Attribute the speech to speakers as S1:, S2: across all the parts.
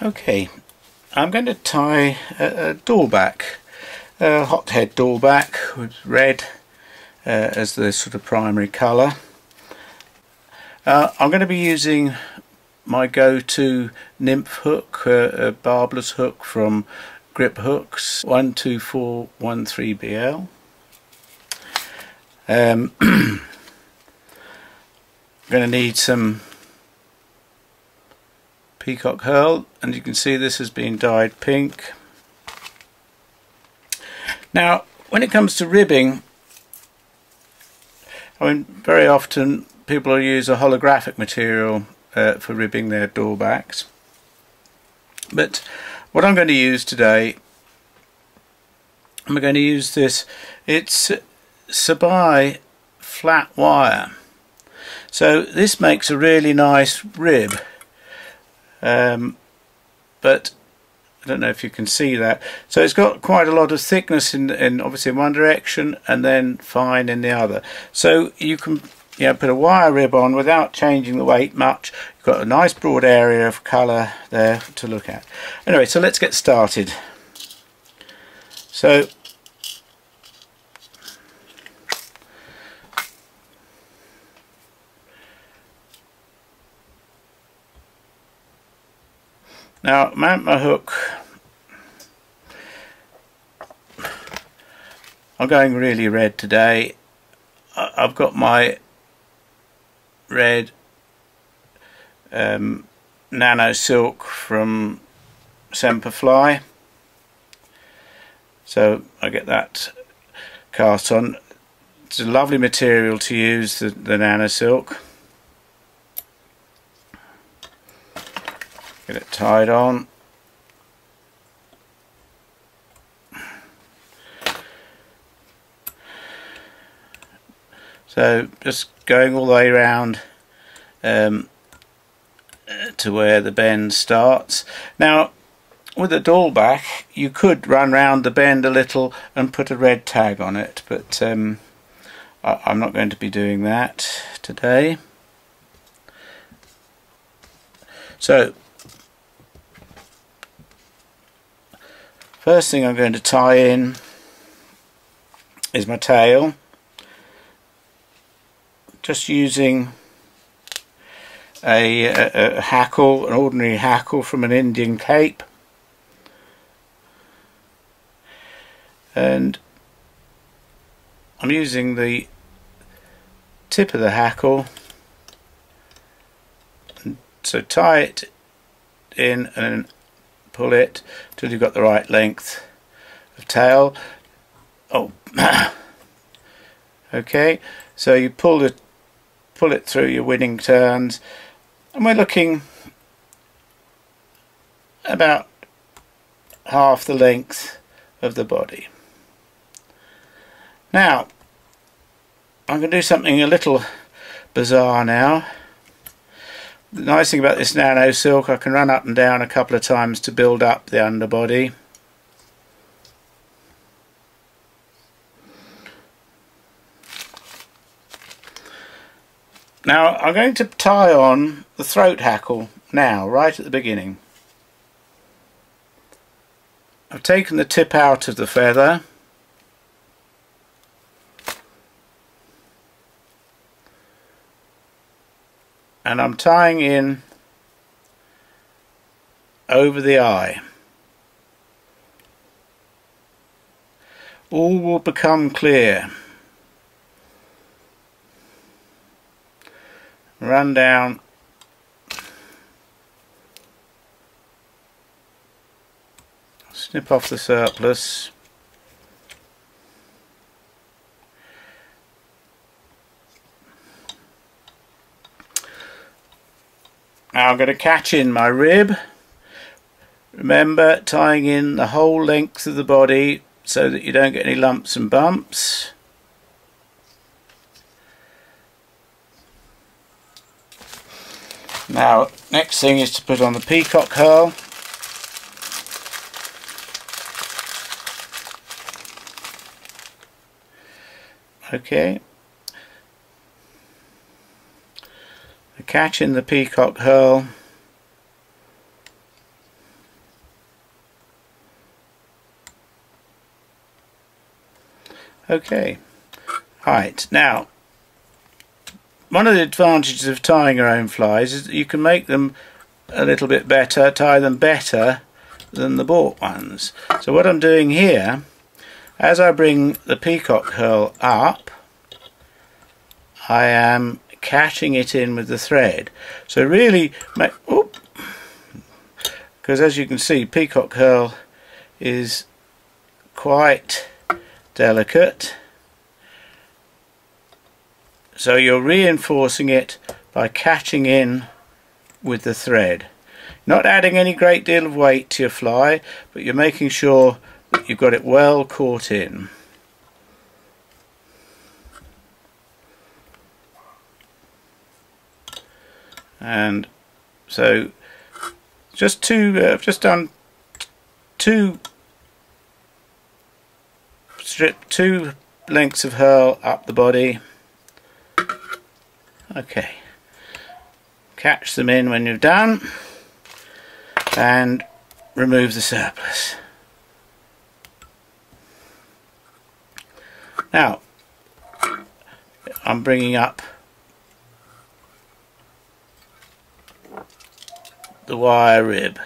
S1: Okay, I'm going to tie a Diawl back, a hothead Diawl back with red as the sort of primary colour. I'm going to be using my go-to nymph hook, a barbless hook from Grip Hooks, 12413BL. I'm going to need some peacock herl, and you can see this has been dyed pink. Now when it comes to ribbing, I mean, very often people will use a holographic material for ribbing their Diawl backs, but what I'm going to use today, I'm going to use this, it's Sybai Flat Wire. So this makes a really nice rib, but I don't know if you can see that. So it's got quite a lot of thickness in obviously in one direction and then fine in the other. So you can put a wire rib on without changing the weight much. You've got a nice broad area of colour there to look at. Anyway, so let's get started. So now mount my hook. I'm going really red today. I've got my red nano silk from Semperfli, so I get that cast on. It's a lovely material to use, the nano silk. Get it tied on. So just going all the way around to where the bend starts. Now with a Diawl back you could run round the bend a little and put a red tag on it, but I'm not going to be doing that today. So first thing I'm going to tie in is my tail, just using a hackle, an ordinary hackle from an Indian cape, and I'm using the tip of the hackle, and so tie it in and pull it till you've got the right length of tail. Oh, okay, so you pull it through your winning turns, and we're looking about half the length of the body. Now I'm going to do something a little bizarre now. The nice thing about this nano silk, I can run up and down a couple of times to build up the underbody. Now I'm going to tie on the throat hackle now, right at the beginning. I've taken the tip out of the feather, and I'm tying in over the eye. All will become clear. Run down, snip off the surplus, now I'm going to catch in my rib. Remember, tying in the whole length of the body so that you don't get any lumps and bumps. Now, next thing is to put on the peacock herl. Okay. I catch in the peacock herl. Okay, right, now one of the advantages of tying your own flies is that you can make them a little bit better, tie them better than the bought ones. So what I'm doing here, as I bring the peacock curl up, I am catching it in with the thread. So really, because as you can see, peacock curl is quite delicate, so you're reinforcing it by catching in with the thread. Not adding any great deal of weight to your fly, but you're making sure that you've got it well caught in. And so just I've just done two lengths of herl up the body. Okay, catch them in when you're done and remove the surplus. Now I'm bringing up the wire rib.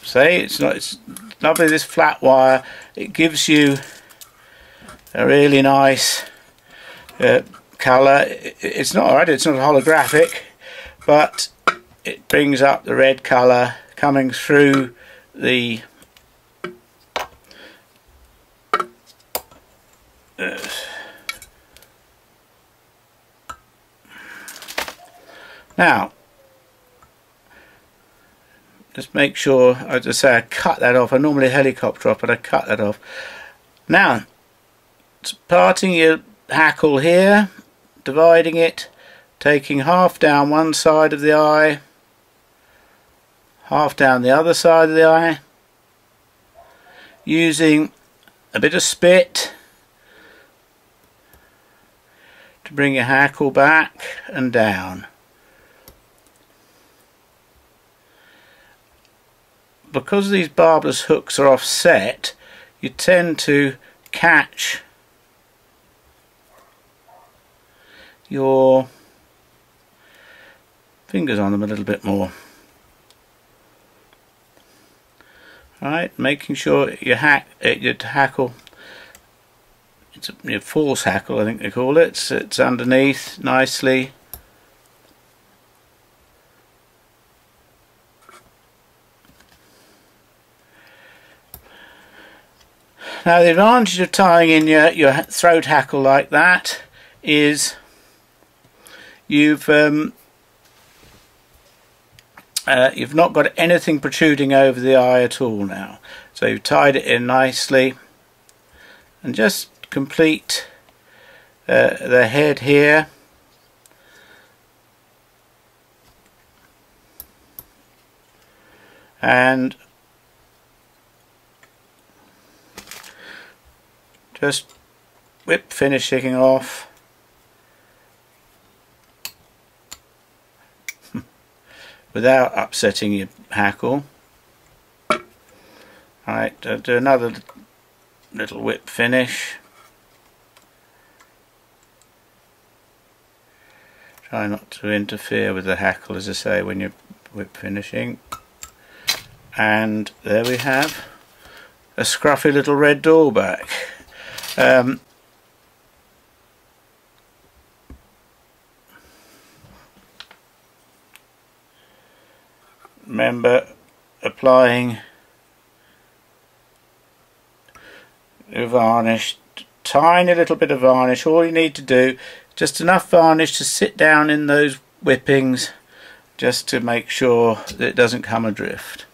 S1: See, it's lovely, this flat wire. It gives you a really nice colour. It's not holographic, but it brings up the red colour coming through the now just make sure, as I say, I cut that off. I normally helicopter off, but I cut that off. Now, parting your hackle here, dividing it, taking half down one side of the eye, half down the other side of the eye, using a bit of spit to bring your hackle back and down. Because these barbless hooks are offset, you tend to catch your fingers on them a little bit more. Right, making sure your hackle, it's your false hackle, I think they call it, it's underneath nicely. Now the advantage of tying in your throat hackle like that is you've not got anything protruding over the eye at all now. So you've tied it in nicely, and just complete the head here. And just whip finishing off without upsetting your hackle. Alright, do another little whip finish. Try not to interfere with the hackle, as I say, when you're whip finishing. And there we have a scruffy little red dawlback. Remember applying your varnish, tiny little bit of varnish. All you need to do, just enough varnish to sit down in those whippings, just to make sure that it doesn't come adrift.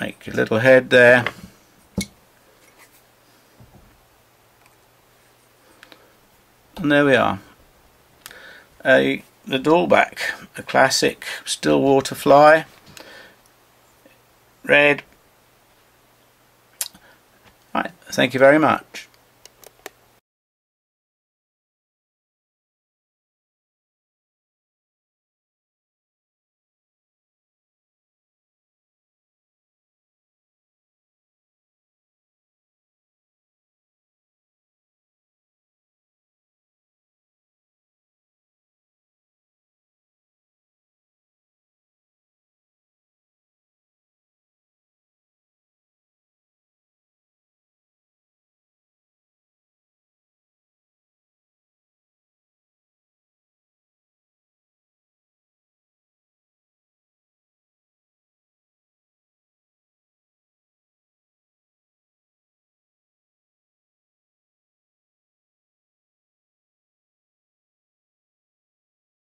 S1: Make your little head there. And there we are. The dawlback, a classic still water fly, red. Right, thank you very much.